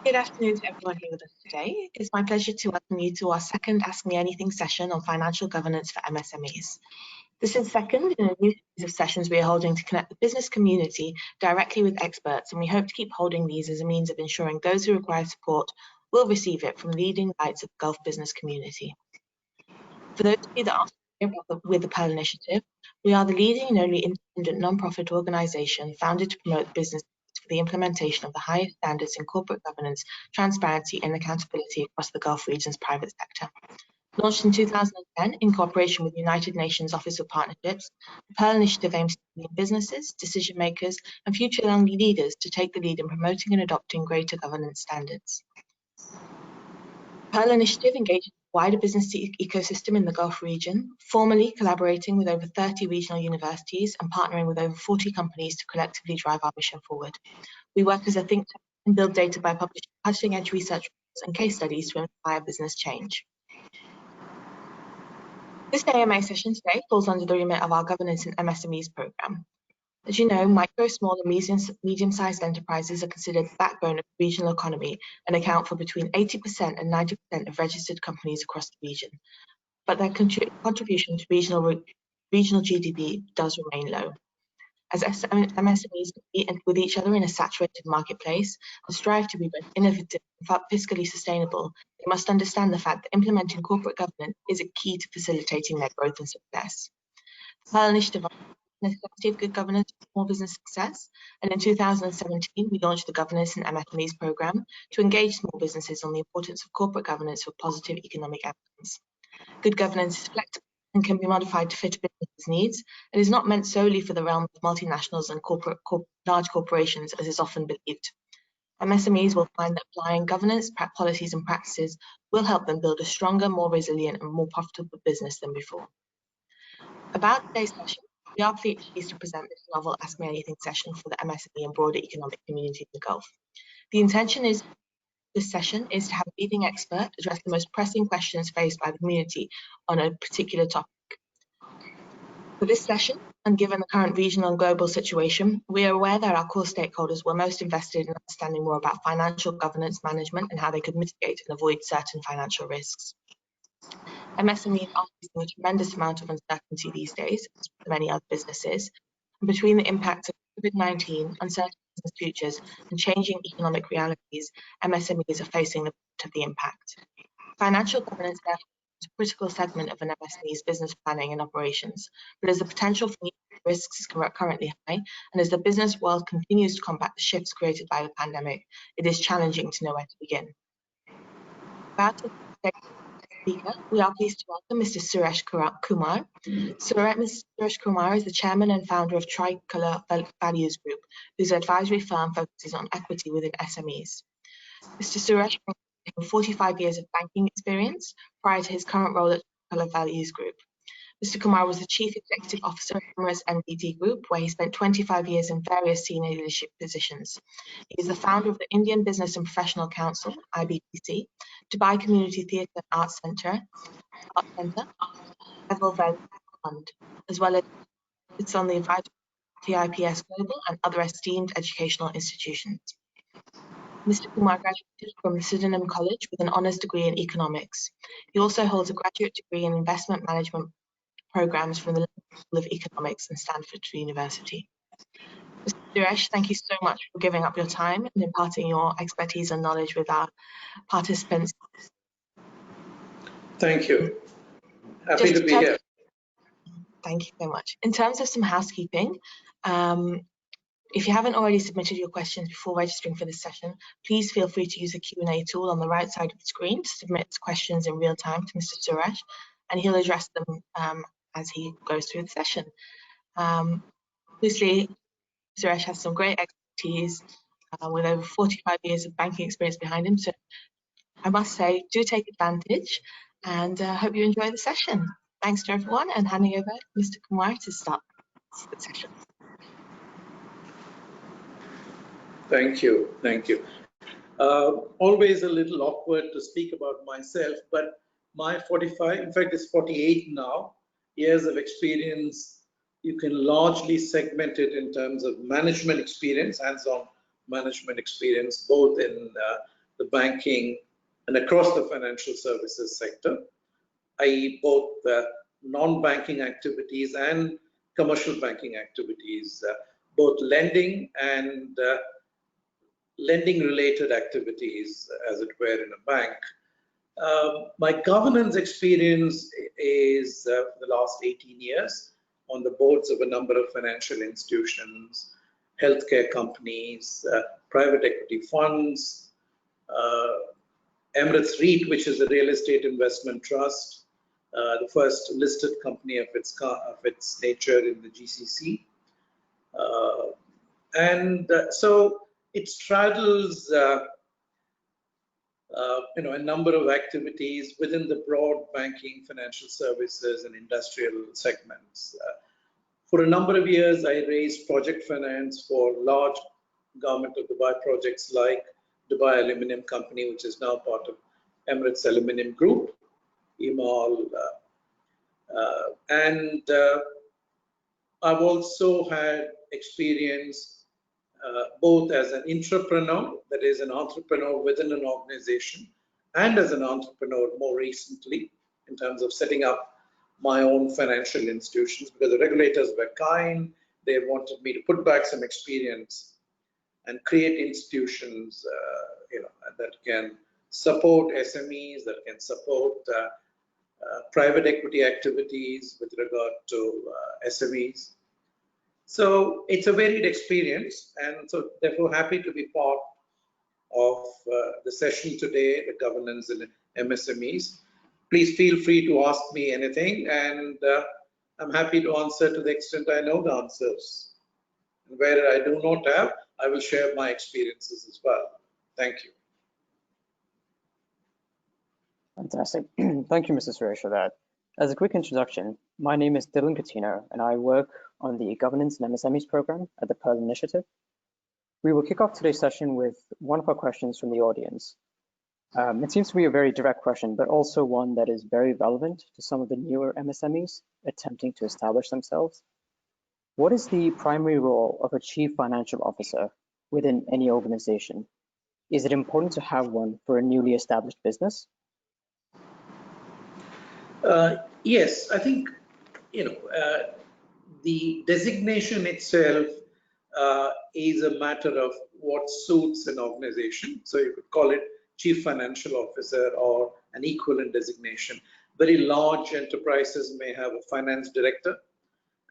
Good afternoon to everyone here with us today. It's my pleasure to welcome you to our second Ask Me Anything session on financial governance for MSMEs. This is the second in a new series of sessions we are holding to connect the business community directly with experts, and we hope to keep holding these as a means of ensuring those who require support will receive it from leading lights of the Gulf business community. For those of you that aren't familiar with the Pearl Initiative, we are the leading and only independent non-profit organisation founded to promote business for the implementation of the highest standards in corporate governance, transparency and accountability across the Gulf region's private sector. Launched in 2010 in cooperation with the United Nations Office of Partnerships, the Pearl Initiative aims to bring businesses, decision makers and future young leaders to take the lead in promoting and adopting greater governance standards. The Pearl Initiative engages the wider business ecosystem in the Gulf region, formally collaborating with over 30 regional universities and partnering with over 40 companies to collectively drive our mission forward. We work as a think tank and build data by publishing cutting-edge research and case studies to inspire business change. This AMA session today falls under the remit of our Governance in MSMEs program. As you know, micro, small and medium-sized enterprises are considered the backbone of the regional economy and account for between 80% and 90% of registered companies across the region. But their contribution to regional GDP does remain low. As MSMEs compete with each other in a saturated marketplace and strive to be both innovative and fiscally sustainable, they must understand the fact that implementing corporate governance is a key to facilitating their growth and success. The Pearl Initiative necessity of good governance for small business success, and in 2017 we launched the Governance in MSMEs program to engage small businesses on the importance of corporate governance for positive economic outcomes. Good governance is flexible and can be modified to fit a business's needs, and is not meant solely for the realm of multinationals and large corporations, as is often believed. MSMEs will find that applying governance policies and practices will help them build a stronger, more resilient and more profitable business than before. About today's session, we are pleased to present this novel Ask Me Anything session for the MSME and broader economic community in the Gulf. The intention is this session is to have a leading expert address the most pressing questions faced by the community on a particular topic. For this session, and given the current regional and global situation, we are aware that our core stakeholders were most invested in understanding more about financial governance management and how they could mitigate and avoid certain financial risks. MSMEs are facing a tremendous amount of uncertainty these days, as with many other businesses, and between the impacts of COVID-19, uncertain business futures, and changing economic realities, MSMEs are facing the brunt of the impact. Financial governance, therefore, is a critical segment of an MSME's business planning and operations, but as the potential for risks is currently high, and as the business world continues to combat the shifts created by the pandemic, it is challenging to know where to begin. About to speaker, we are pleased to welcome Mr. Suresh Kumar. Mr. Suresh Kumar is the chairman and founder of Tricolor Values Group, whose advisory firm focuses on equity within SMEs. Mr. Suresh brings 45 years of banking experience prior to his current role at Tricolor Values Group. Mr. Kumar was the Chief Executive Officer of Msmes and NBD Group, where he spent 25 years in various senior leadership positions. He is the founder of the Indian Business and Professional Council, IBPC, Dubai Community Theatre and Arts Centre, Level Value Fund, as well as it's on the advisory of TIPS Global and other esteemed educational institutions. Mr. Kumar graduated from the Sydenham College with an honours degree in economics. He also holds a graduate degree in investment management programs from the London School of Economics and Stanford University. Mr. Suresh, thank you so much for giving up your time and imparting your expertise and knowledge with our participants. Thank you. Happy to be here. Thank you so much. In terms of some housekeeping, if you haven't already submitted your questions before registering for this session, please feel free to use the Q&A tool on the right side of the screen to submit questions in real time to Mr. Suresh, and he'll address them as he goes through the session. Obviously, Suresh has some great expertise with over 45 years of banking experience behind him, so I must say, do take advantage, and hope you enjoy the session. Thanks to everyone, and handing over to Mr. Kumar to start the session. Thank you, thank you. Always a little awkward to speak about myself, but my 45, in fact it's 48 now, years of experience, you can largely segment it in terms of management experience, hands-on management experience, both in the banking and across the financial services sector, i.e. both non-banking activities and commercial banking activities, both lending and lending-related activities, as it were, in a bank. My governance experience is for the last 18 years on the boards of a number of financial institutions, healthcare companies, private equity funds, Emirates REIT, which is a real estate investment trust, the first listed company of its nature in the GCC. So it straddles a number of activities within the broad banking, financial services, and industrial segments. For a number of years, I raised project finance for large Government of Dubai projects like Dubai Aluminium Company, which is now part of Emirates Aluminium Group, EMAL, and I've also had experience both as an intrapreneur, that is an entrepreneur within an organization, and as an entrepreneur more recently in terms of setting up my own financial institutions, because the regulators were kind. They wanted me to put back some experience and create institutions that can support SMEs, that can support private equity activities with regard to SMEs. So it's a varied experience, and so therefore happy to be part of the session today, the governance in MSMEs. Please feel free to ask me anything, and I'm happy to answer to the extent I know the answers. And where I do not have, I will share my experiences as well. Thank you. Fantastic. Thank you, Mr. Suresh, for that. As a quick introduction, my name is Dylan Coutinho, and I work on the Governance and MSMEs program at the Pearl Initiative. We will kick off today's session with one of our questions from the audience. It seems to be a very direct question, but also one that is very relevant to some of the newer MSMEs attempting to establish themselves. What is the primary role of a chief financial officer within any organization? Is it important to have one for a newly established business? Yes, I think the designation itself is a matter of what suits an organization. So you could call it chief financial officer or an equivalent designation. Very large enterprises may have a finance director,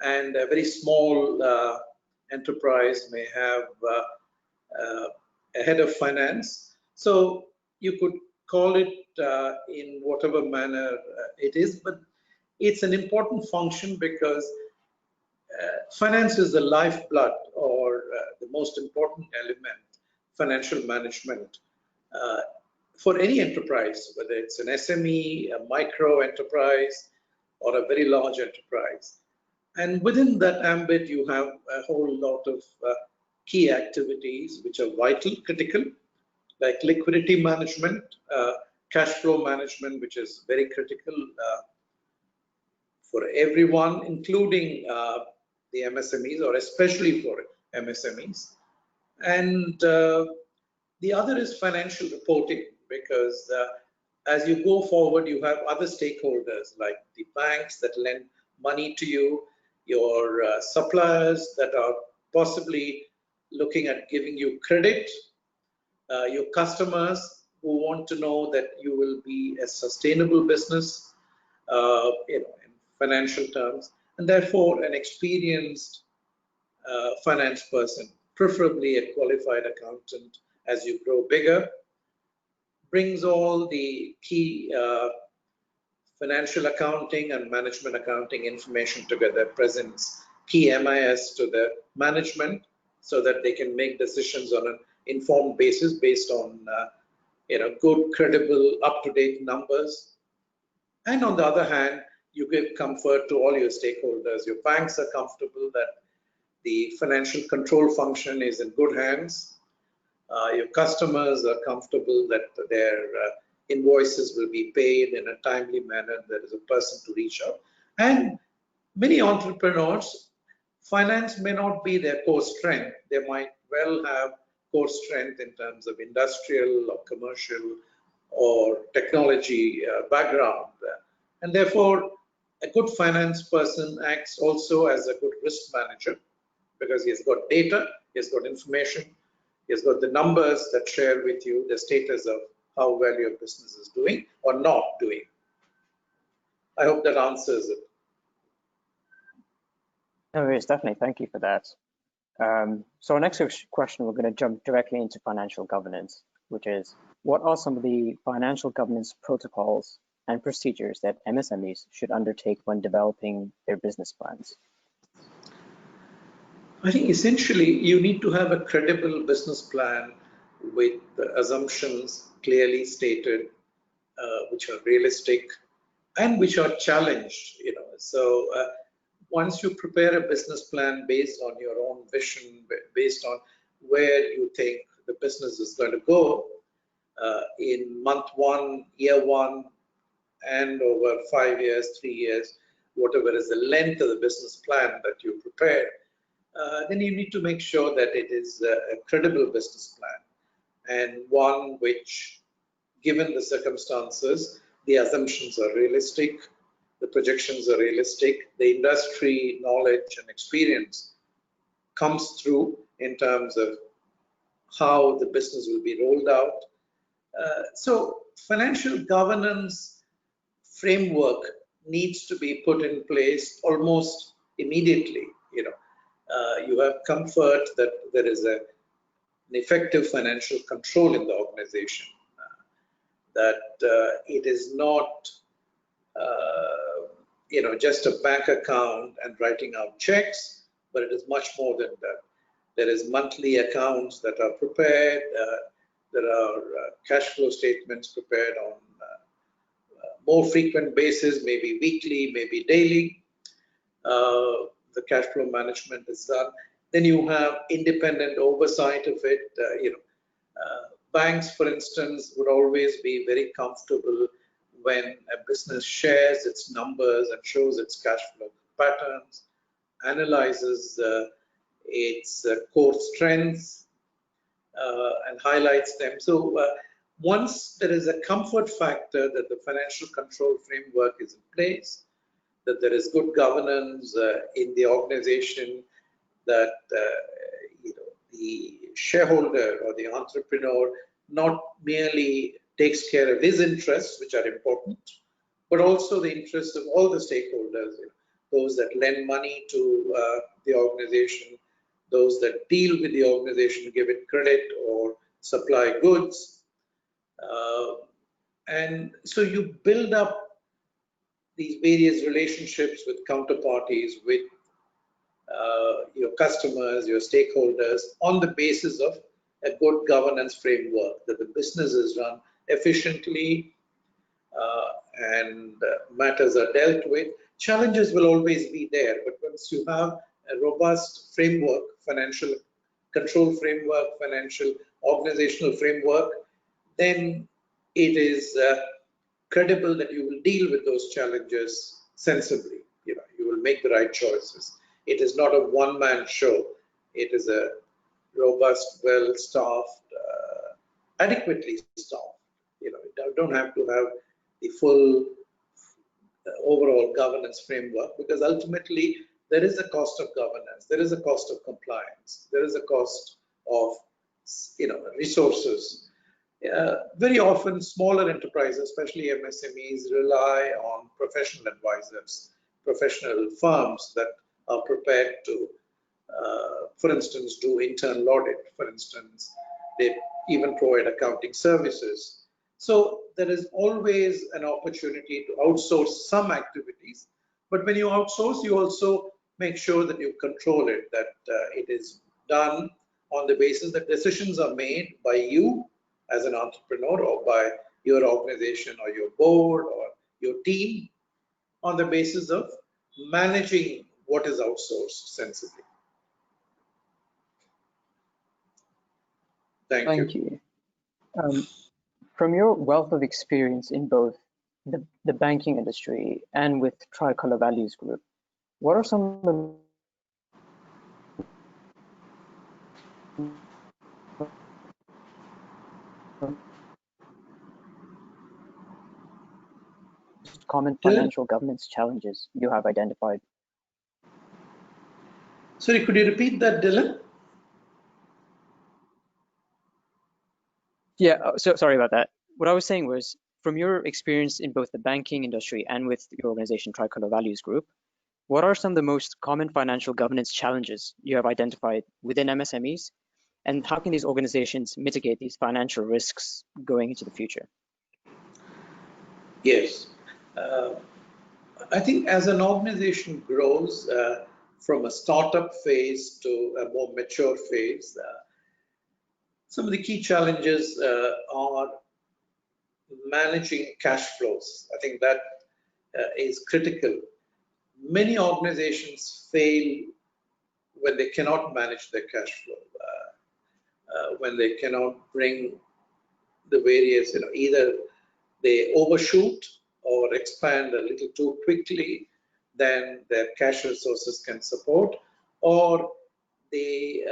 and a very small enterprise may have a head of finance. So you could call it in whatever manner it is, but it's an important function because finance is the lifeblood or the most important element, financial management, for any enterprise, whether it's an SME, a micro enterprise, or a very large enterprise. And within that ambit, you have a whole lot of key activities which are vital, critical, like liquidity management, cash flow management, which is very critical for everyone, including the MSMEs, or especially for MSMEs. And the other is financial reporting, because as you go forward, you have other stakeholders like the banks that lend money to you, your suppliers that are possibly looking at giving you credit, your customers who want to know that you will be a sustainable business in financial terms, and therefore an experienced finance person, preferably a qualified accountant as you grow bigger, brings all the key financial accounting and management accounting information together, presents key MIS to the management so that they can make decisions on an informed basis based on good, credible, up-to-date numbers. And on the other hand, you give comfort to all your stakeholders. Your banks are comfortable that the financial control function is in good hands. Your customers are comfortable that their invoices will be paid in a timely manner. There is a person to reach out. And many entrepreneurs, finance may not be their core strength. They might well have core strength in terms of industrial or commercial or technology background. And therefore, a good finance person acts also as a good risk manager because he has got data, he has got information, he has got the numbers that share with you the status of how well your business is doing or not doing. I hope that answers it. No, it is definitely. Thank you for that. So our next question, we're going to jump directly into financial governance, which is, what are some of the financial governance protocols and procedures that MSMEs should undertake when developing their business plans? I think essentially you need to have a credible business plan with the assumptions clearly stated, which are realistic and which are challenged. So once you prepare a business plan based on your own vision, based on where you think the business is going to go in month one, year one, and over 5 years, 3 years, whatever is the length of the business plan that you prepare, then you need to make sure that it is a credible business plan and one which, given the circumstances, the assumptions are realistic, the projections are realistic, the industry knowledge and experience comes through in terms of how the business will be rolled out. So financial governance framework needs to be put in place almost immediately. You have comfort that there is an effective financial control in the organization, that it is not just a bank account and writing out checks, but it is much more than that. There is monthly accounts that are prepared. There are cash flow statements prepared on more frequent basis, maybe weekly, maybe daily. The cash flow management is done. Then you have independent oversight of it. Banks, for instance, would always be very comfortable when a business shares its numbers and shows its cash flow patterns, analyzes its core strengths and highlights them. So once there is a comfort factor that the financial control framework is in place, that there is good governance in the organization, that the shareholder or the entrepreneur not merely takes care of his interests, which are important, but also the interests of all the stakeholders, those that lend money to the organization, those that deal with the organization, give it credit or supply goods. And so you build up these various relationships with counterparties, with your customers, your stakeholders, on the basis of a good governance framework, that the business is run efficiently and matters are dealt with. Challenges will always be there, but once you have a robust framework, financial control framework, financial organizational framework, then it is credible that you will deal with those challenges sensibly. You will make the right choices. It is not a one-man show. It is a robust, well-staffed, adequately staffed. You don't have to have the full overall governance framework, because ultimately there is a cost of governance, there is a cost of compliance, there is a cost of resources. Very often smaller enterprises, especially MSMEs, rely on professional advisors, professional firms that are prepared to, for instance, do internal audit. For instance, they even provide accounting services. So there is always an opportunity to outsource some activities, but when you outsource, you also make sure that you control it, that it is done on the basis that decisions are made by you as an entrepreneur or by your organization or your board or your team on the basis of managing what is outsourced sensibly. Thank you. From your wealth of experience in both the banking industry and with Tricolor Values Group, what are some of the Common Dylan? financial governance challenges you have identified. Sorry, could you repeat that, Dylan? Yeah, so sorry about that. What I was saying was, from your experience in both the banking industry and with your organization, Tricolor Values Group, what are some of the most common financial governance challenges you have identified within MSMEs, and how can these organizations mitigate these financial risks going into the future? Yes. I think as an organization grows from a startup phase to a more mature phase, some of the key challenges are managing cash flows. I think that is critical. Many organizations fail when they cannot manage their cash flow, when they cannot bring the various, either they overshoot or expand a little too quickly than their cash resources can support, or they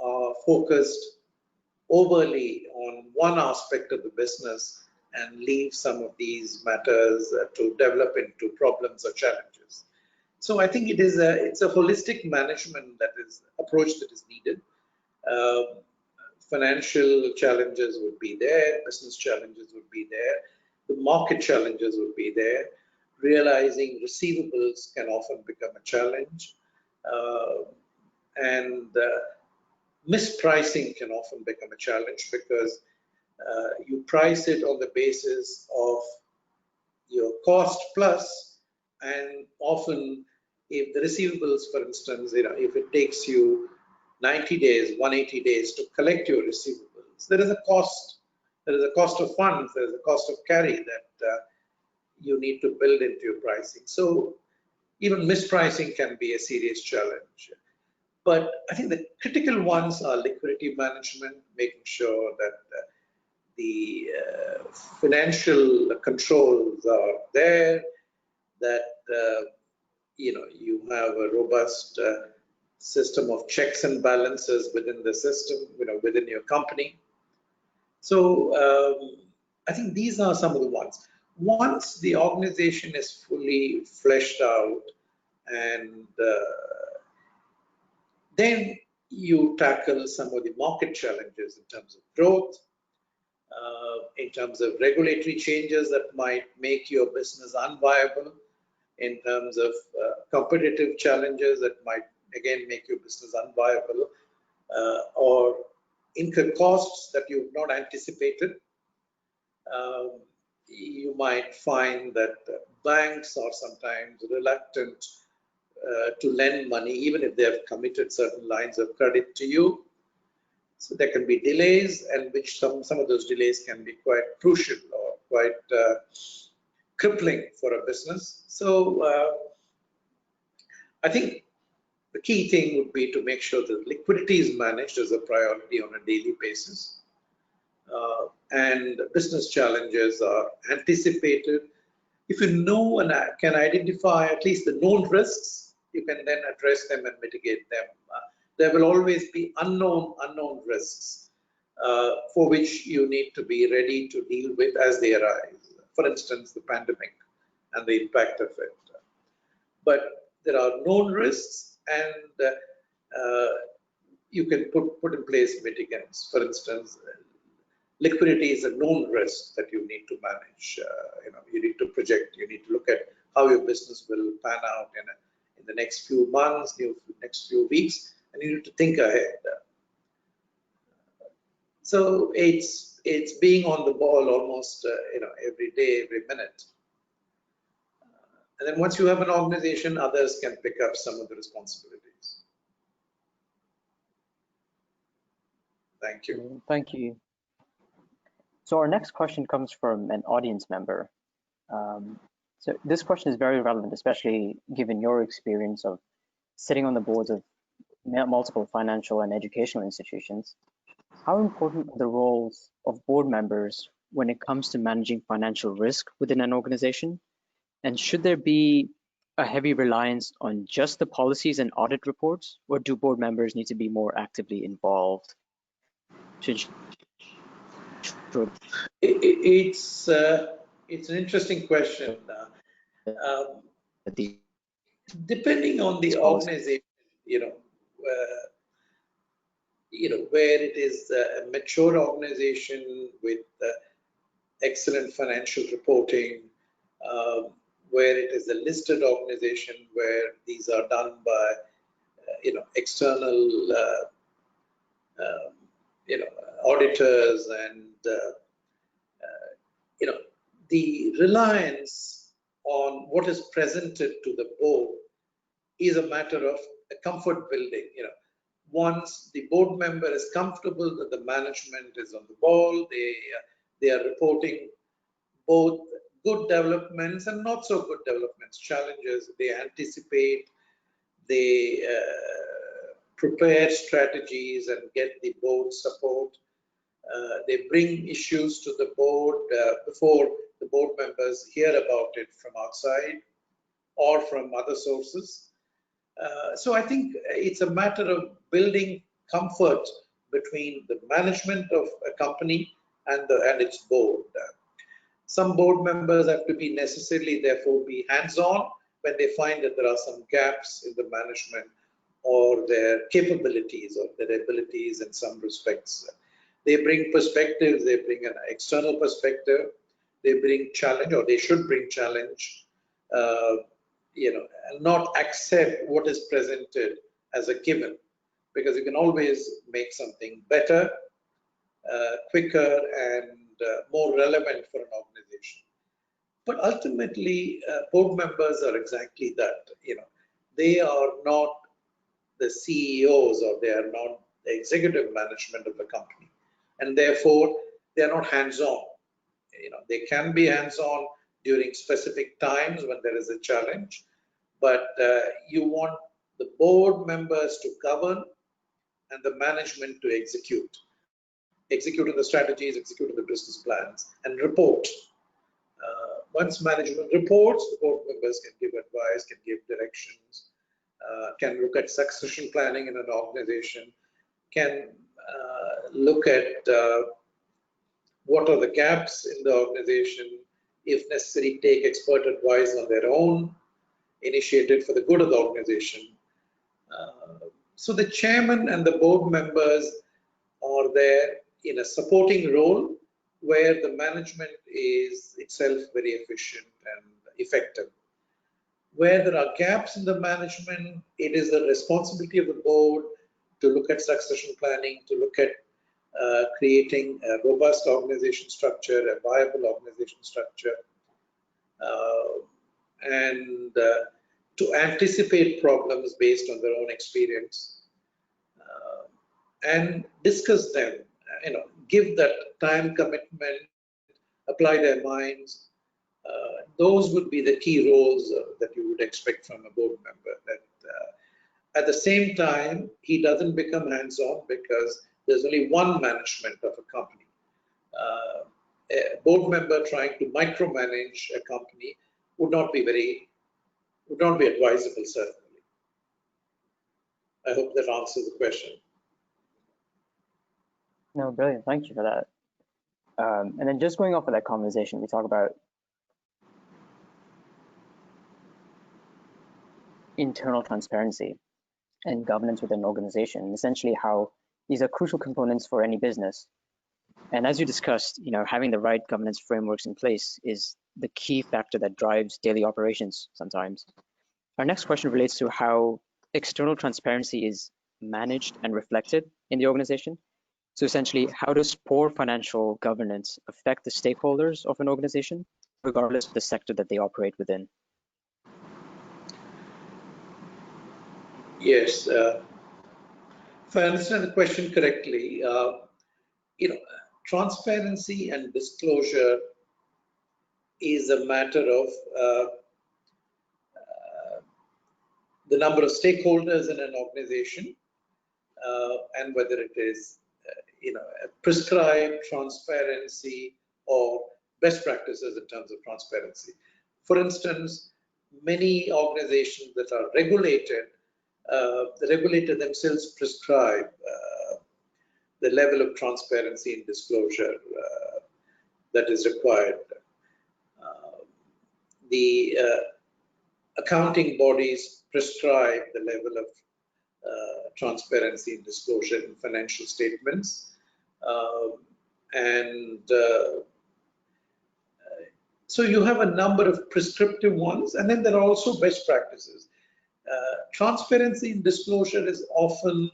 are focused overly on one aspect of the business and leave some of these matters to develop into problems or challenges. So I think it's a holistic management approach that is needed. Financial challenges would be there, business challenges would be there, the market challenges would be there. Realizing receivables can often become a challenge, and mispricing can often become a challenge because you price it on the basis of your cost plus, and often if the receivables, for instance, if it takes you 90 days, 180 days to collect your receivables, there is a cost. There is a cost of funds, there is a cost of carry that you need to build into your pricing. So even mispricing can be a serious challenge. But I think the critical ones are liquidity management, making sure that the financial controls are there, that you have a robust system of checks and balances within the system, within your company. So I think these are some of the ones. Once the organization is fully fleshed out, and then you tackle some of the market challenges in terms of growth, in terms of regulatory changes that might make your business unviable, in terms of competitive challenges that might again make your business unviable, or incur costs that you've not anticipated. You might find that banks are sometimes reluctant to lend money, even if they have committed certain lines of credit to you. So there can be delays, and which some of those delays can be quite crucial or quite crippling for a business. So I think the key thing would be to make sure that liquidity is managed as a priority on a daily basis. And business challenges are anticipated. If you know and can identify at least the known risks, you can then address them and mitigate them. There will always be unknown risks for which you need to be ready to deal with as they arise. For instance, the pandemic and the impact of it. But there are known risks, and you can put in place mitigants. For instance, liquidity is a known risk that you need to manage. You need to project. You need to look at how your business will pan out in the next few months, next few weeks, and you need to think ahead. So it's being on the ball almost every day, every minute. And then once you have an organization, others can pick up some of the responsibilities. Thank you. Thank you. So our next question comes from an audience member. So this question is very relevant, especially given your experience of sitting on the boards of multiple financial and educational institutions. How important are the roles of board members when it comes to managing financial risk within an organization? And should there be a heavy reliance on just the policies and audit reports, or do board members need to be more actively involved? It's an interesting question. Depending on the organization, where it is a mature organization with excellent financial reporting, where it is a listed organization where these are done by external auditors, and the reliance on what is presented to the board is a matter of a comfort building. Once the board member is comfortable that the management is on the ball, they are reporting both good developments and not so good developments, challenges. They anticipate, they prepare strategies and get the board support. They bring issues to the board before the board members hear about it from outside or from other sources. So I think it's a matter of building comfort between the management of a company and its board. Some board members have to be necessarily, therefore, be hands-on when they find that there are some gaps in the management or their capabilities or their abilities in some respects. They bring perspectives, they bring an external perspective, they bring challenge, or they should bring challenge, and not accept what is presented as a given, because you can always make something better, quicker, and more relevant for an organization. But ultimately, board members are exactly that. They are not the CEOs, or they are not the executive management of the company, and therefore they are not hands-on. They can be hands-on during specific times when there is a challenge, but you want the board members to govern and the management to execute on the strategies, execute on the business plans, and report. Once management reports, the board members can give advice, can give directions, can look at succession planning in an organization, can look at what are the gaps in the organization, if necessary, take expert advice on their own initiative for the good of the organization. So the chairman and the board members are there in a supporting role where the management is itself very efficient and effective. Where there are gaps in the management, it is the responsibility of the board to look at succession planning, to look at creating a robust organization structure, a viable organization structure, and to anticipate problems based on their own experience, and discuss them, give that time commitment, apply their minds. Those would be the key roles that you would expect from a board member. That at the same time, he doesn't become hands-on, because there's only one management of a company. A board member trying to micromanage a company would not be advisable, certainly. I hope that answers the question. No, brilliant. Thank you for that. And then just going off of that conversation, we talk about internal transparency and governance within an organization, and essentially how these are crucial components for any business. And as you discussed, having the right governance frameworks in place is the key factor that drives daily operations sometimes. Our next question relates to how external transparency is managed and reflected in the organization. So essentially, how does poor financial governance affect the stakeholders of an organization, regardless of the sector that they operate within? Yes, if I understand the question correctly, transparency and disclosure is a matter of the number of stakeholders in an organization, and whether it is prescribed transparency or best practices in terms of transparency. For instance, many organizations that are regulated, the regulator themselves prescribe the level of transparency and disclosure that is required. The accounting bodies prescribe the level of transparency and disclosure in financial statements. So you have a number of prescriptive ones, and then there are also best practices. Transparency and disclosure is often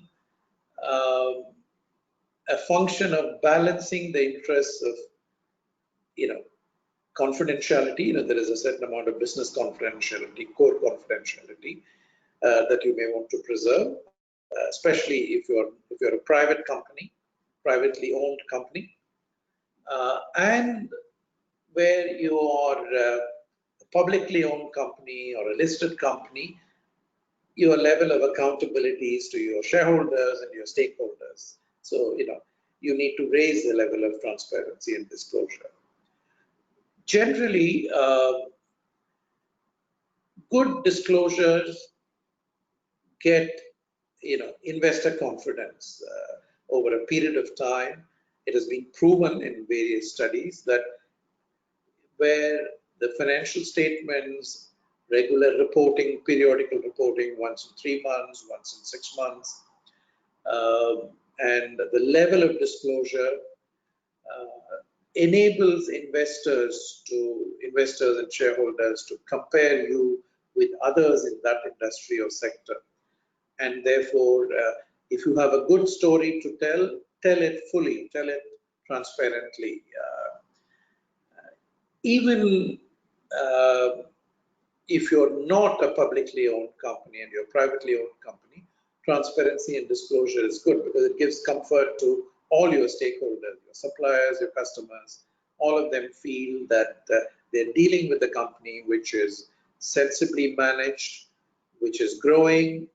a function of balancing the interests of, confidentiality. There is a certain amount of business confidentiality, core confidentiality that you may want to preserve, especially if you're a private company, privately owned company, and where you are a publicly owned company or a listed company. Your level of accountability is to your shareholders and your stakeholders. So, you need to raise the level of transparency and disclosure. Generally, good disclosures get, investor confidence over a period of time. It has been proven in various studies that where the financial statements, regular reporting, periodical reporting, once in 3 months, once in 6 months, and the level of disclosure enables investors and shareholders to compare you with others in that industry or sector. And therefore, if you have a good story to tell it fully, tell it transparently. Even if you're not a publicly owned company and you're a privately owned company, transparency and disclosure is good because it gives comfort to all your stakeholders, your suppliers, your customers. All of them feel that they're dealing with a company which is sensibly managed, which is growing,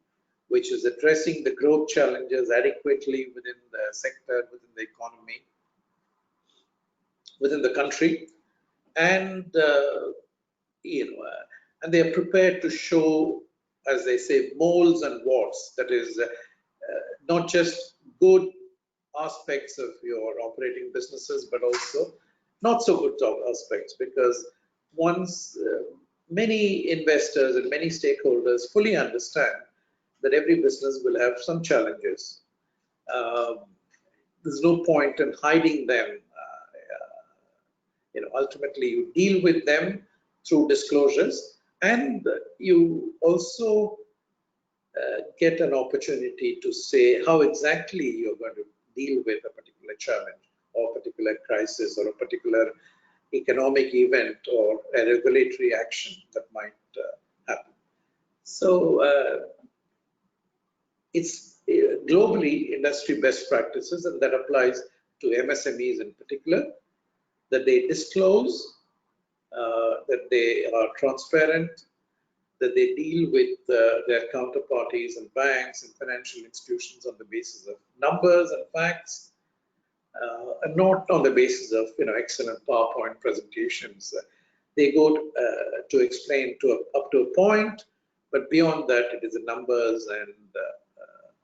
which is addressing the growth challenges adequately within the sector, within the economy, within the country, and and they are prepared to show, as they say, moles and warts. That is, not just good aspects of your operating businesses, but also not so good aspects, because once many investors and many stakeholders fully understand that every business will have some challenges, there's no point in hiding them. Ultimately you deal with them through disclosures, and you also get an opportunity to say how exactly you're going to deal with a particular challenge or a particular crisis or a particular economic event or a regulatory action that might happen. So it's globally industry best practices, and that applies to MSMEs in particular, that they disclose, that they are transparent, that they deal with their counterparties and banks and financial institutions on the basis of numbers and facts, and not on the basis of excellent PowerPoint presentations. They go to explain up to a point, but beyond that, it is the numbers and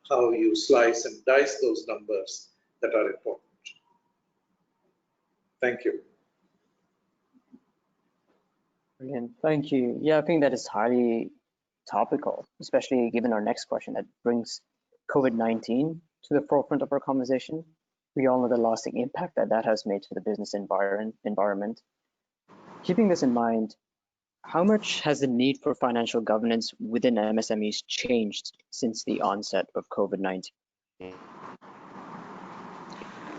how you slice and dice those numbers that are important. Thank you. Brilliant, thank you. Yeah, I think that is highly topical, especially given our next question that brings COVID-19 to the forefront of our conversation. We all know the lasting impact that has made to the business environment. Keeping this in mind, how much has the need for financial governance within MSMEs changed since the onset of COVID-19?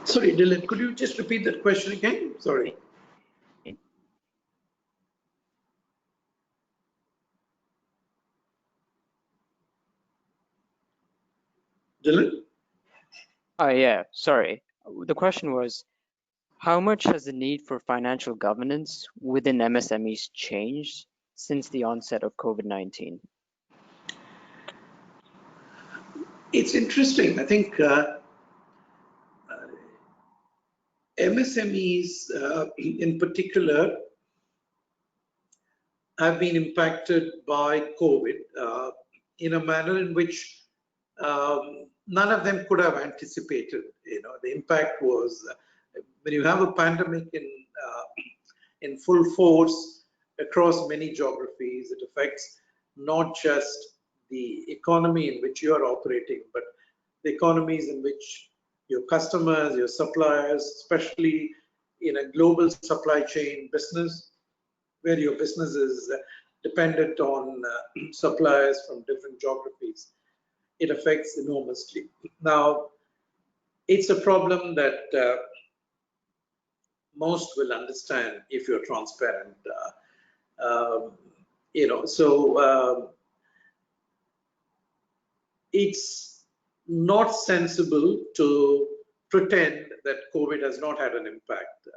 Sorry, Dylan, could you just repeat that question again? Sorry. Dylan? Oh, yeah, sorry. The question was, how much has the need for financial governance within MSMEs changed since the onset of COVID-19? It's interesting. I think MSMEs in particular have been impacted by COVID in a manner in which none of them could have anticipated. The impact was when you have a pandemic in in full force across many geographies. It affects not just the economy in which you are operating, but the economies in which your customers, your suppliers, especially in a global supply chain business, where your business is dependent on suppliers from different geographies, it affects enormously. Now, it's a problem that most will understand if you're transparent. It's not sensible to pretend that COVID has not had an impact.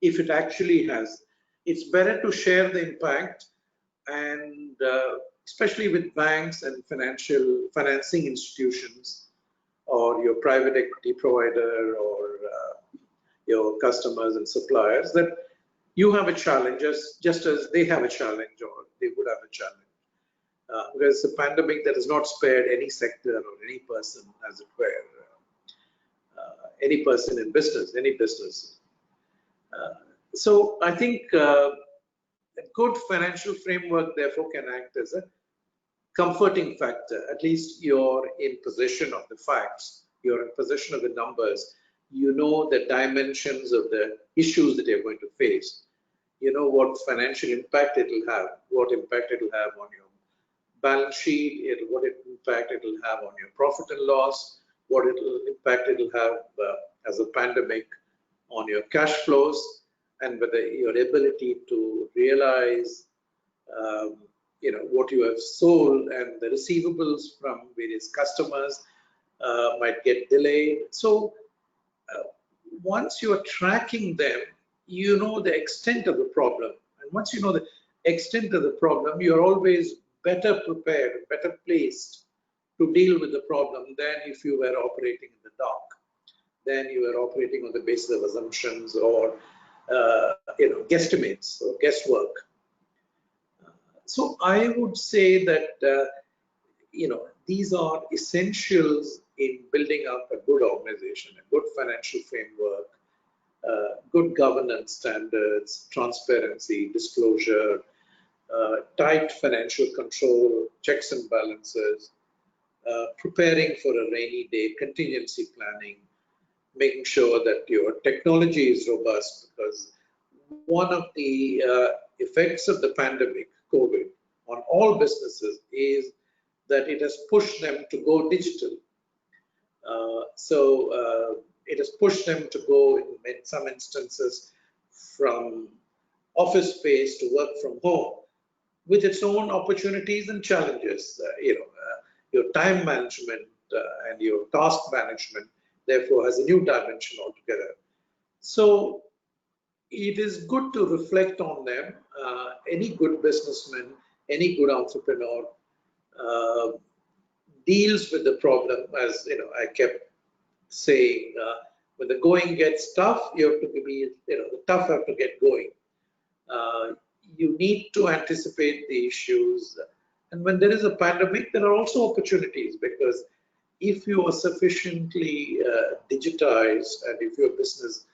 If it actually has, it's better to share the impact, and especially with banks and financing institutions, or your private equity provider, or your customers and suppliers, that you have a challenge just as they have a challenge, or they would have a challenge. Because a pandemic that has not spared any sector or any person, as it were, any person in business, any business. So I think a good financial framework, therefore, can act as a comforting factor. At least you're in possession of the facts, you're in possession of the numbers, you know the dimensions of the issues that you're going to face, you know what financial impact it will have, what impact it will have on your balance sheet, what impact it will have on your profit and loss, what impact it will have as a pandemic on your cash flows, and whether your ability to realize what you have sold, and the receivables from various customers might get delayed. So once you are tracking them, you know the extent of the problem, and once you know the extent of the problem, you're always better prepared, better placed to deal with the problem than if you were operating in the dark, then you were operating on the basis of assumptions or guesstimates or guesswork. So I would say that these are essentials in building up a good organization, a good financial framework, good governance standards, transparency, disclosure, tight financial control, checks and balances, preparing for a rainy day, contingency planning, making sure that your technology is robust, because one of the effects of the pandemic, COVID, on all businesses is that it has pushed them to go digital. It has pushed them to go, in some instances, from office space to work from home, with its own opportunities and challenges. Your time management and your task management, therefore, has a new dimension altogether. So it is good to reflect on them. Any good businessman, any good entrepreneur deals with the problem, as I kept saying, when the going gets tough, you have to be, the tough have to get going. You need to anticipate the issues. And when there is a pandemic, there are also opportunities, because if you are sufficiently digitized, and if your business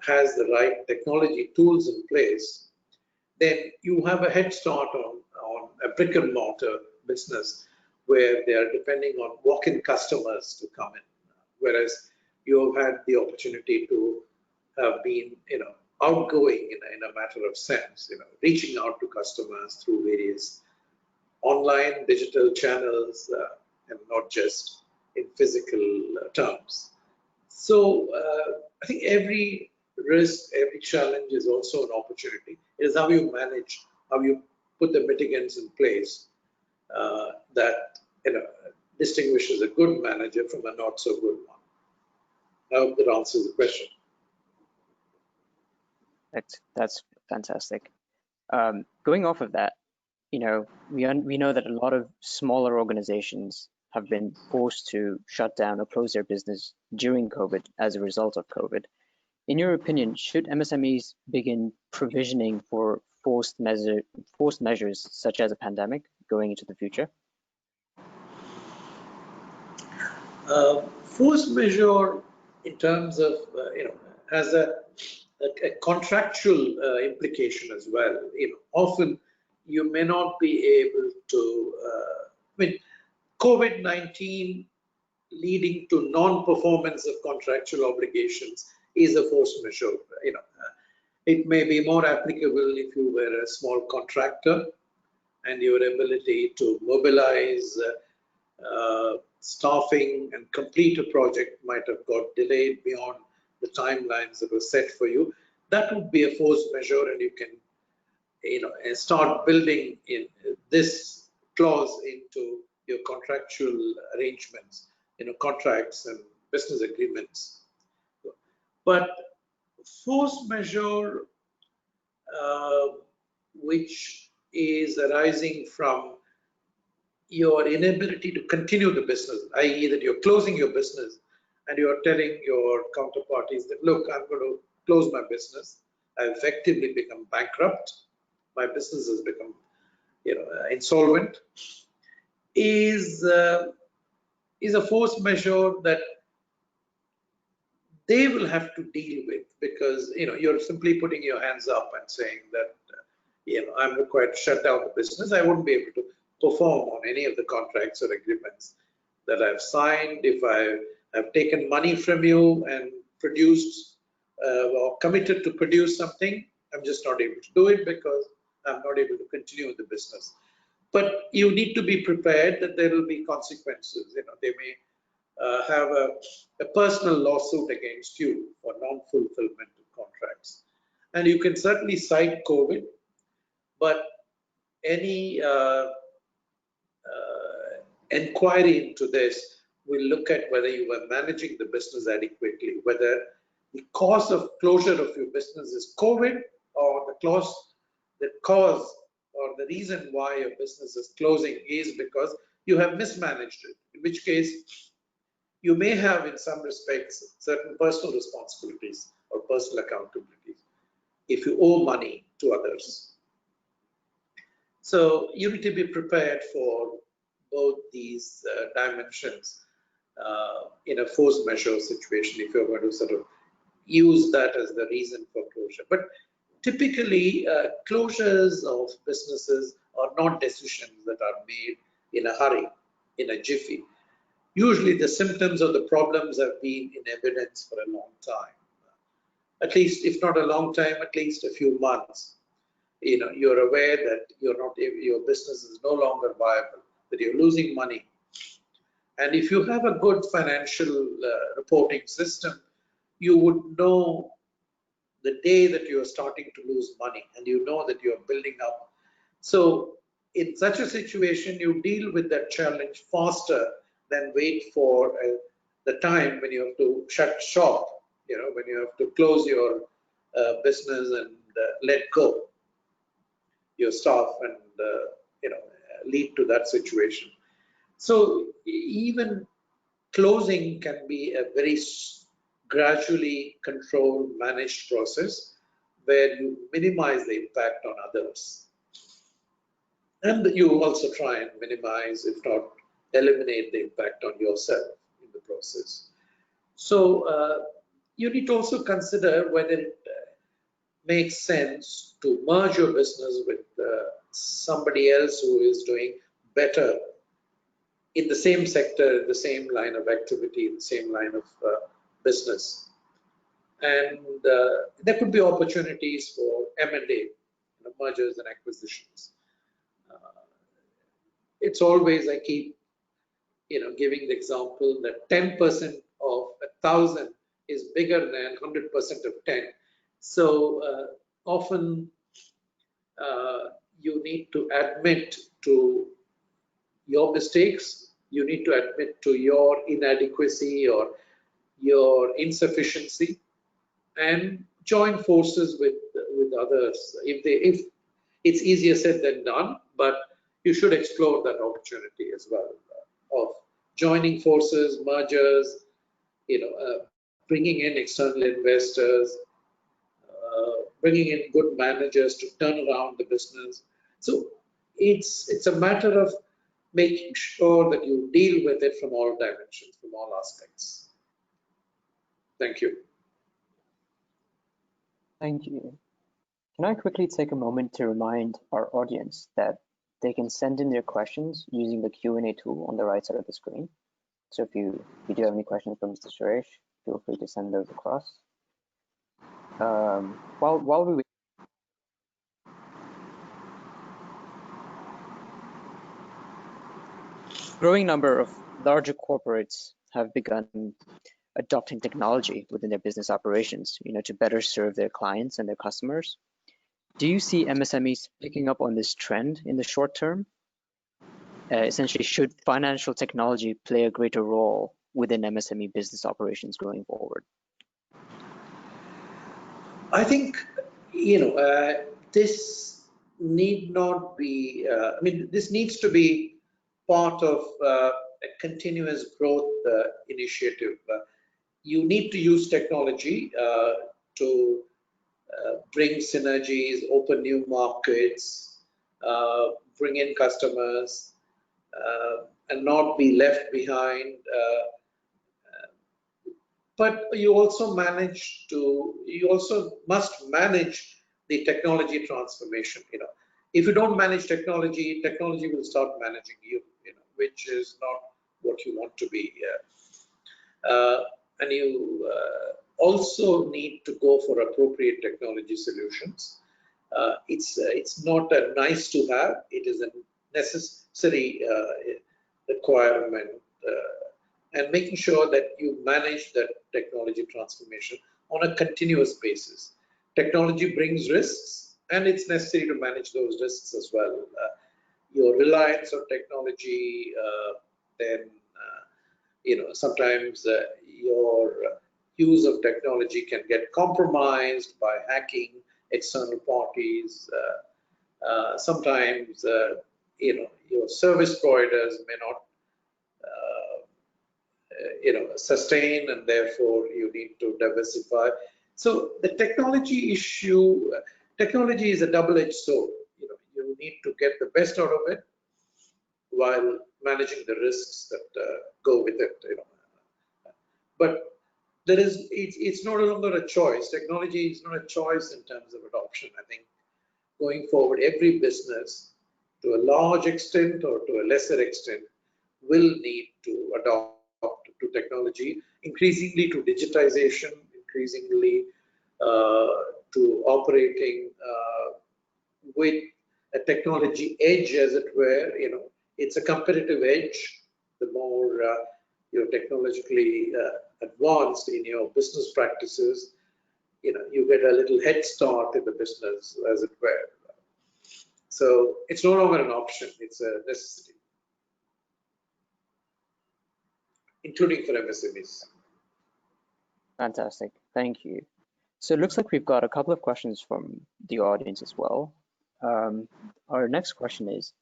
has the right technology tools in place, then you have a head start on a brick and mortar business, where they are depending on walk-in customers to come in, whereas you have had the opportunity to have been, outgoing in a matter of sense, reaching out to customers through various online digital channels, and not just in physical terms. So I think every risk, every challenge is also an opportunity. It is how you manage, how you put the mitigants in place that distinguishes a good manager from a not so good one. I hope that answers the question. That's fantastic. Going off of that, we know that a lot of smaller organizations have been forced to shut down or close their business during COVID as a result of COVID. In your opinion, should MSMEs begin provisioning for forced measures such as a pandemic going into the future? Force majeure, in terms of has a a contractual implication as well. Often you may not be able to. COVID-19 leading to non-performance of contractual obligations is a force majeure. It may be more applicable if you were a small contractor and your ability to mobilize staffing and complete a project might have got delayed beyond the timelines that were set for you. That would be a force majeure, and you can start building in this clause into your contractual arrangements, contracts and business agreements. But force majeure, which is arising from your inability to continue the business, i.e. that you're closing your business and you're telling your counterparties that, look, I'm going to close my business. I've effectively become bankrupt. My business has become, insolvent. Is a force majeure that they will have to deal with, because you're simply putting your hands up and saying that I'm required to shut down the business. I wouldn't be able to perform on any of the contracts or agreements that I've signed. If I have taken money from you and produced or committed to produce something, I'm just not able to do it because I'm not able to continue the business. But you need to be prepared that there will be consequences. They may have a personal lawsuit against you for non-fulfillment of contracts. And you can certainly cite COVID, but any inquiry into this will look at whether you were managing the business adequately, whether the cause of closure of your business is COVID, or the cause or the reason why your business is closing is because you have mismanaged it, in which case you may have, in some respects, certain personal responsibilities or personal accountabilities if you owe money to others. So you need to be prepared for both these dimensions in a force majeure situation if you're going to sort of use that as the reason for closure. But typically, closures of businesses are not decisions that are made in a hurry, in a jiffy. Usually the symptoms of the problems have been in evidence for a long time. At least, if not a long time, at least a few months. You're aware that your business is no longer viable, that you're losing money. And if you have a good financial reporting system, you would know the day that you're starting to lose money, and you know that you're building up. So in such a situation, you deal with that challenge faster than wait for the time when you have to shut shop, when you have to close your business and let go your staff and lead to that situation. So even closing can be a very gradually controlled, managed process where you minimize the impact on others. And you also try and minimize, if not eliminate, the impact on yourself in the process. So you need to also consider whether it makes sense to merge your business with somebody else who is doing better in the same sector, in the same line of activity, in the same line of business. And there could be opportunities for M&A, mergers and acquisitions. It's always, I keep giving the example that 10% of 1,000 is bigger than 100% of 10. So often you need to admit to your mistakes, you need to admit to your inadequacy or your insufficiency, and join forces with others. If it's easier said than done, but you should explore that opportunity as well of joining forces, mergers, bringing in external investors, bringing in good managers to turn around the business. So it's a matter of making sure that you deal with it from all dimensions, from all aspects. Thank you. Thank you. Can I quickly take a moment to remind our audience that they can send in their questions using the Q&A tool on the right side of the screen. So if you do have any questions for Mr. Suresh, feel free to send those across. While we wait, growing number of larger corporates have begun adopting technology within their business operations, to better serve their clients and their customers. Do you see MSMEs picking up on this trend in the short term? Essentially, should financial technology play a greater role within MSME business operations going forward? I think, this need not be, this needs to be part of a continuous growth initiative. You need to use technology to bring synergies, open new markets, bring in customers, and not be left behind. But you also must manage the technology transformation. If you don't manage technology, technology will start managing you, which is not what you want to be. And you also need to go for appropriate technology solutions. It's not a nice to have, it is a necessary requirement, and making sure that you manage that technology transformation on a continuous basis. Technology brings risks, and it's necessary to manage those risks as well. Your reliance on technology, then sometimes your use of technology can get compromised by hacking external parties. Sometimes your service providers may not sustain, and therefore you need to diversify. So the technology issue, technology is a double-edged sword. You need to get the best out of it while managing the risks that go with it. But it's no longer a choice. Technology is not a choice in terms of adoption. I think going forward, every business, to a large extent or to a lesser extent, will need to adopt to technology, increasingly to digitization, increasingly to operating with a technology edge, as it were. It's a competitive edge. The more you're technologically advanced in your business practices, you get a little head start in the business, as it were. So it's no longer an option, it's a necessity, including for MSMEs. Fantastic, thank you. So it looks like we've got a couple of questions from the audience as well. Our next question is,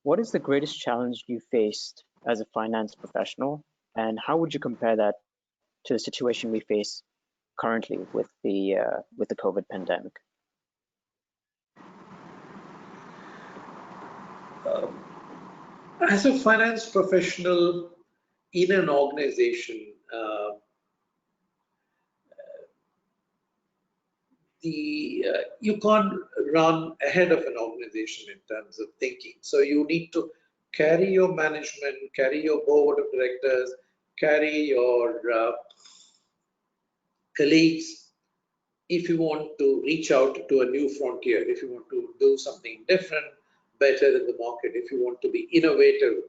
what is the greatest challenge you faced as a finance professional, and how would you compare that to the situation we face currently with the COVID pandemic? As a finance professional in an organization, you can't run ahead of an organization in terms of thinking. So you need to carry your management, carry your board of directors, carry your colleagues, if you want to reach out to a new frontier, if you want to do something different, better than the market, if you want to be innovative,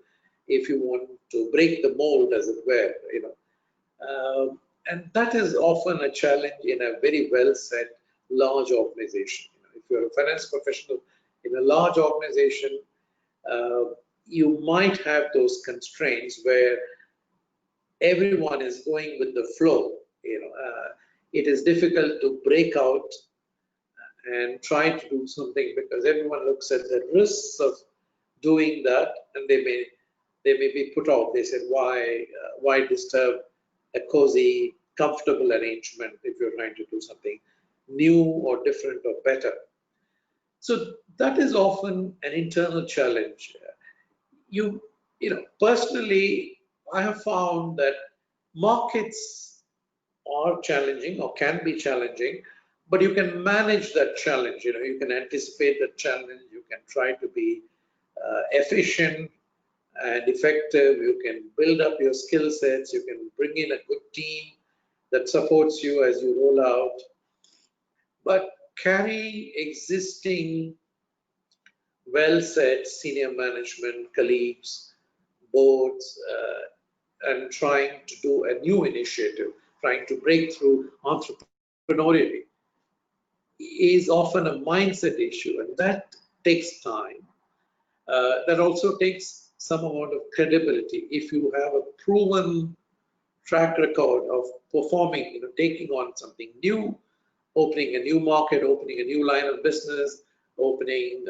if you want to break the mold, as it were, and that is often a challenge in a very well set large organization. If you're a finance professional in a large organization, you might have those constraints where everyone is going with the flow. It is difficult to break out and try to do something because everyone looks at the risks of doing that, and they may be put off. They said, why disturb a cozy, comfortable arrangement if you're trying to do something new or different or better? So that is often an internal challenge. Personally, I have found that markets are challenging or can be challenging, but you can manage that challenge. You can anticipate that challenge. You can try to be efficient and effective. You can build up your skill sets. You can bring in a good team that supports you as you roll out. But carry existing well-set senior management, colleagues, boards, and trying to do a new initiative, trying to break through entrepreneurially, is often a mindset issue, and that takes time. That also takes some amount of credibility. If you have a proven track record of performing, taking on something new, opening a new market, opening a new line of business, opening,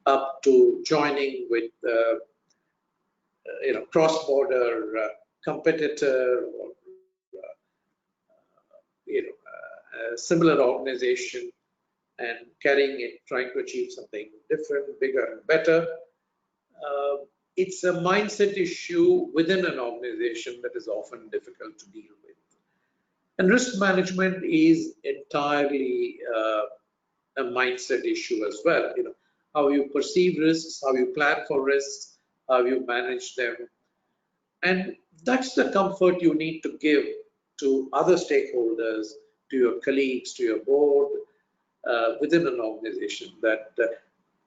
up to joining with, cross-border competitor or, a similar organization, and carrying it, trying to achieve something different, bigger, and better. It's a mindset issue within an organization that is often difficult to deal with. And risk management is entirely a mindset issue as well. How you perceive risks, how you plan for risks, how you manage them. And that's the comfort you need to give to other stakeholders, to your colleagues, to your board, within an organization, that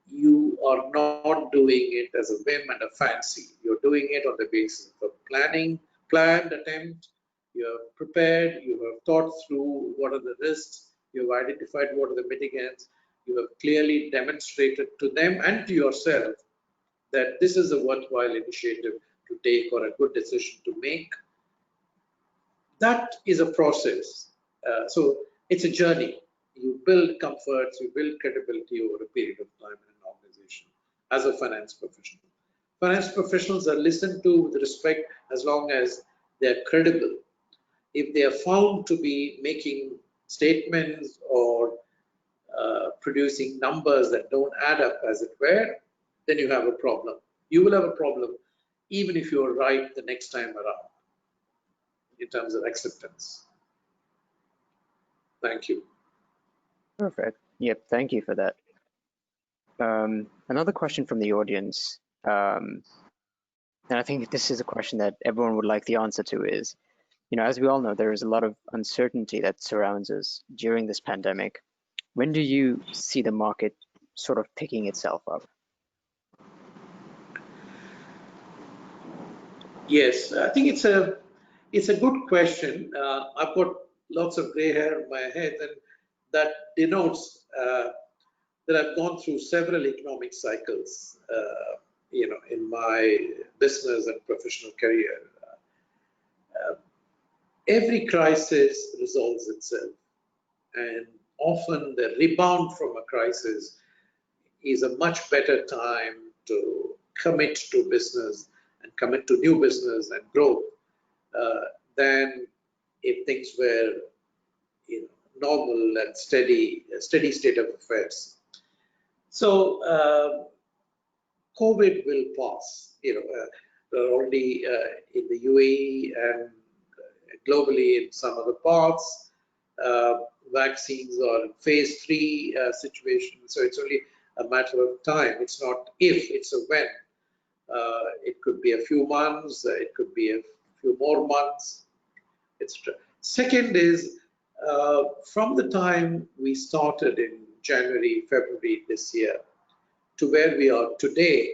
you are not doing it as a whim and a fancy. You're doing it on the basis of a planned attempt. You have prepared, you have thought through what are the risks, you have identified what are the mitigants, you have clearly demonstrated to them and to yourself that this is a worthwhile initiative to take or a good decision to make. That is a process. So it's a journey. You build comforts, you build credibility over a period of time in an organization as a finance professional. Finance professionals are listened to with respect as long as they're credible. If they are found to be making statements or producing numbers that don't add up, as it were, then you have a problem. You will have a problem even if you're right the next time around in terms of acceptance. Thank you. Perfect. Yep, thank you for that. Another question from the audience, and I think this is a question that everyone would like the answer to, is, as we all know, there is a lot of uncertainty that surrounds us during this pandemic. When do you see the market sort of picking itself up? Yes, I think it's a good question. I've got lots of gray hair in my head, and that denotes that I've gone through several economic cycles, in my business and professional career. Every crisis resolves itself, and often the rebound from a crisis is a much better time to commit to business and commit to new business and growth than if things were normal and steady state of affairs. So COVID will pass. Already in the UAE and globally in some other parts, vaccines are in phase 3 situation. So it's only a matter of time. It's not if, it's a when. It could be a few months, it could be a few more months, etc. Second is, from the time we started in January, February this year to where we are today,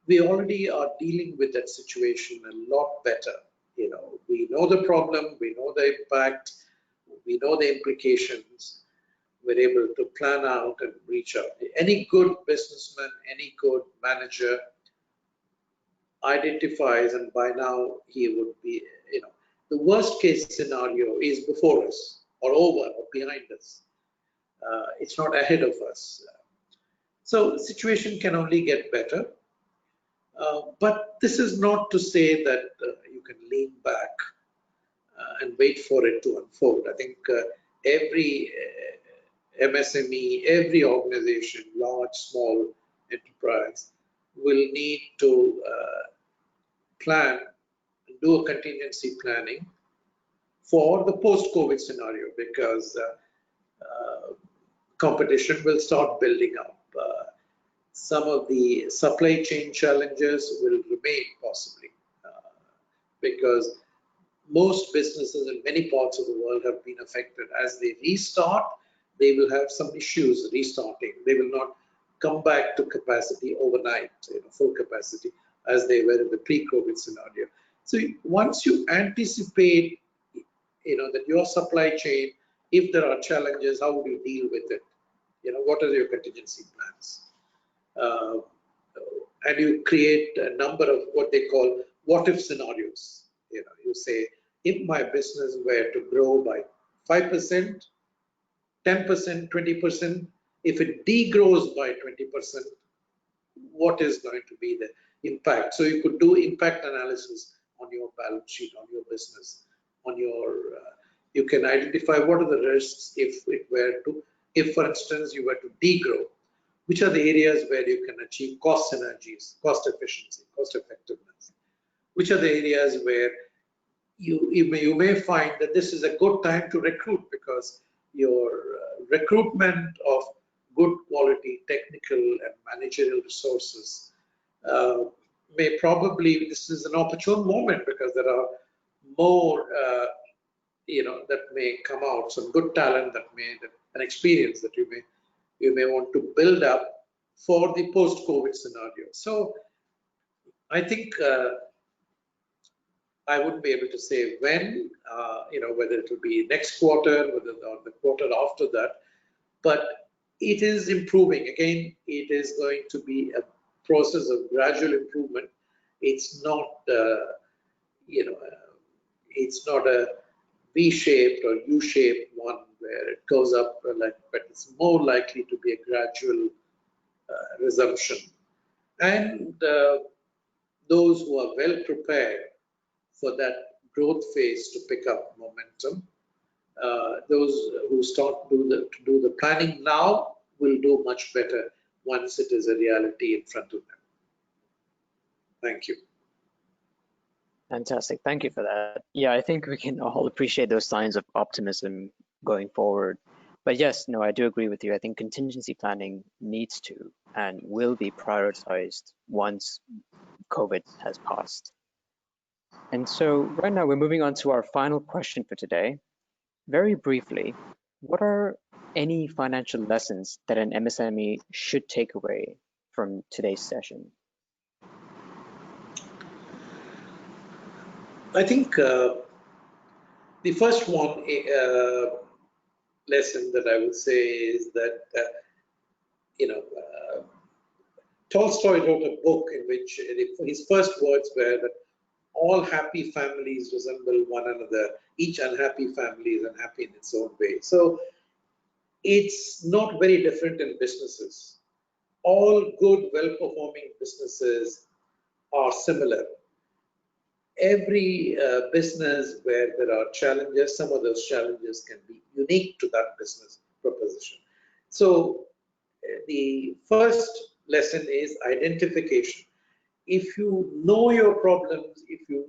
we already are dealing with that situation a lot better. We know the problem, we know the impact, we know the implications. We're able to plan out and reach out. Any good businessman, any good manager identifies, and by now he would be, the worst case scenario is before us or over or behind us. It's not ahead of us. So the situation can only get better. But this is not to say that you can lean back and wait for it to unfold. I think every MSME, every organization, large, small enterprise, will need to plan and do a contingency planning for the post-COVID scenario, because competition will start building up. Some of the supply chain challenges will remain possibly, because most businesses in many parts of the world have been affected. As they restart, they will have some issues restarting. They will not come back to capacity overnight, full capacity, as they were in the pre-COVID scenario. So once you anticipate, that your supply chain, if there are challenges, how do you deal with it? What are your contingency plans? And you create a number of what they call what-if scenarios. You say, if my business were to grow by 5%, 10%, 20%, if it degrows by 20%, what is going to be the impact? So you could do impact analysis on your balance sheet, on your business, on your, you can identify what are the risks if for instance, you were to degrow, which are the areas where you can achieve cost synergies, cost efficiency, cost effectiveness, which are the areas where you may find that this is a good time to recruit, because your recruitment of good quality technical and managerial resources may probably, this is an opportune moment, because there are more that may come out, some good talent an experience that you may want to build up for the post-COVID scenario. So I think I wouldn't be able to say when, whether it will be next quarter, whether or the quarter after that, but it is improving. Again, it is going to be a process of gradual improvement. It's not, it's not a V-shaped or U-shaped one where it goes up, but it's more likely to be a gradual resumption. And those who are well prepared for that growth phase to pick up momentum, those who start to do the planning now will do much better once it is a reality in front of them. Thank you. Fantastic. Thank you for that. Yeah, I think we can all appreciate those signs of optimism going forward. But yes, no, I do agree with you. I think contingency planning needs to and will be prioritized once COVID has passed. And so right now we're moving on to our final question for today. Very briefly, what are any financial lessons that an MSME should take away from today's session? I think the first one lesson that I would say is that Tolstoy wrote a book in which his first words were that all happy families resemble one another. Each unhappy family is unhappy in its own way. So it's not very different in businesses. All good, well-performing businesses are similar. Every business where there are challenges, some of those challenges can be unique to that business proposition. So the first lesson is identification. If you know your problems, if you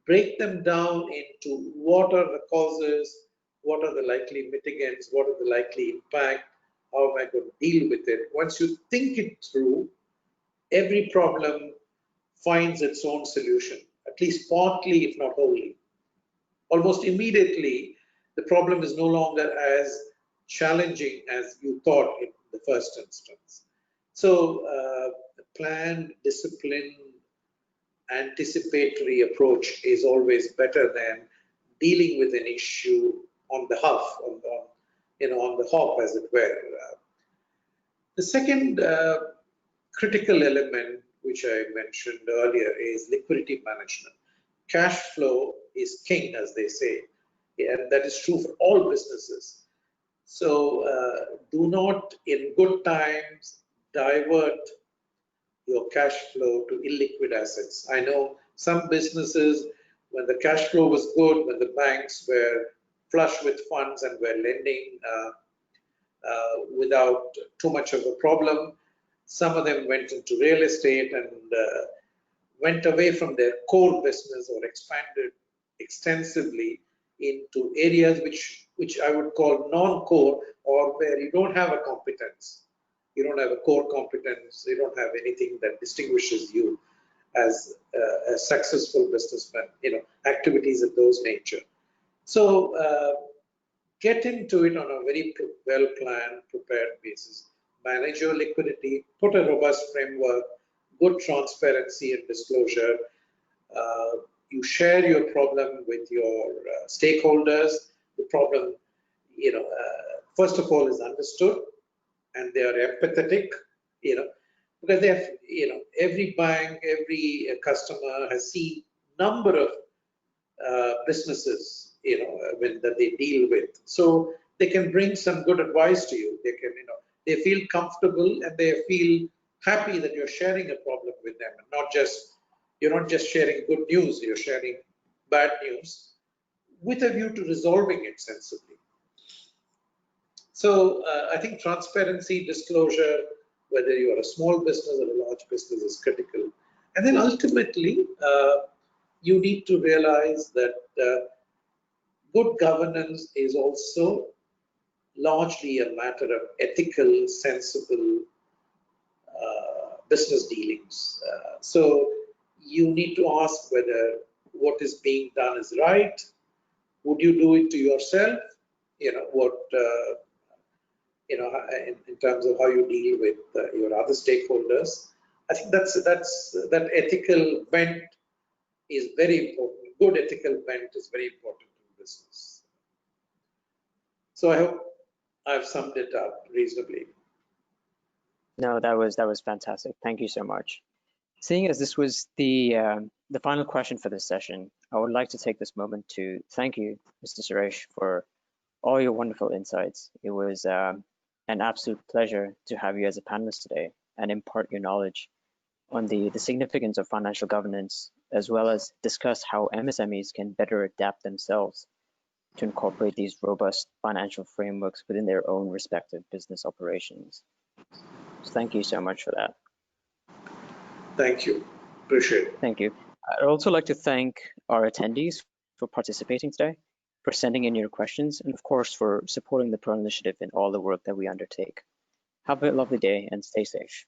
break them down into what are the causes, what are the likely mitigants, what are the likely impact, how am I going to deal with it? Once you think it through, every problem finds its own solution, at least partly, if not wholly. Almost immediately, the problem is no longer as challenging as you thought in the first instance. So the planned, disciplined, anticipatory approach is always better than dealing with an issue on the hoof, on the hop, as it were. The second critical element, which I mentioned earlier, is liquidity management. Cash flow is king, as they say, and that is true for all businesses. So do not, in good times, divert your cash flow to illiquid assets. I know some businesses, when the cash flow was good, when the banks were flush with funds and were lending without too much of a problem, some of them went into real estate and went away from their core business or expanded extensively into areas which I would call non-core, or where you don't have a competence. You don't have a core competence. You don't have anything that distinguishes you as a successful businessman, activities of those nature. So get into it on a very well-planned, prepared basis. Manage your liquidity, put a robust framework, good transparency and disclosure. You share your problem with your stakeholders. The problem, first of all, is understood, and they are empathetic, because they have, every bank, every customer has seen number of businesses, that they deal with. So they can bring some good advice to you. They can, they feel comfortable and they feel happy that you're sharing a problem with them, and you're not just sharing good news, you're sharing bad news with a view to resolving it sensibly. So I think transparency, disclosure, whether you are a small business or a large business, is critical. And then ultimately, you need to realize that good governance is also largely a matter of ethical, sensible business dealings. So you need to ask whether what is being done is right. Would you do it to yourself? In terms of how you deal with your other stakeholders. I think that ethical bent is very important. Good ethical bent is very important in business. So I hope I've summed it up reasonably. No, that was fantastic. Thank you so much. Seeing as this was the final question for this session, I would like to take this moment to thank you, Mr. Suresh, for all your wonderful insights. It was an absolute pleasure to have you as a panelist today and impart your knowledge on the significance of financial governance, as well as discuss how MSMEs can better adapt themselves to incorporate these robust financial frameworks within their own respective business operations. So thank you so much for that. Thank you. Appreciate it. Thank you. I'd also like to thank our attendees for participating today, for sending in your questions, and of course for supporting the Pearl Initiative in all the work that we undertake. Have a lovely day and stay safe.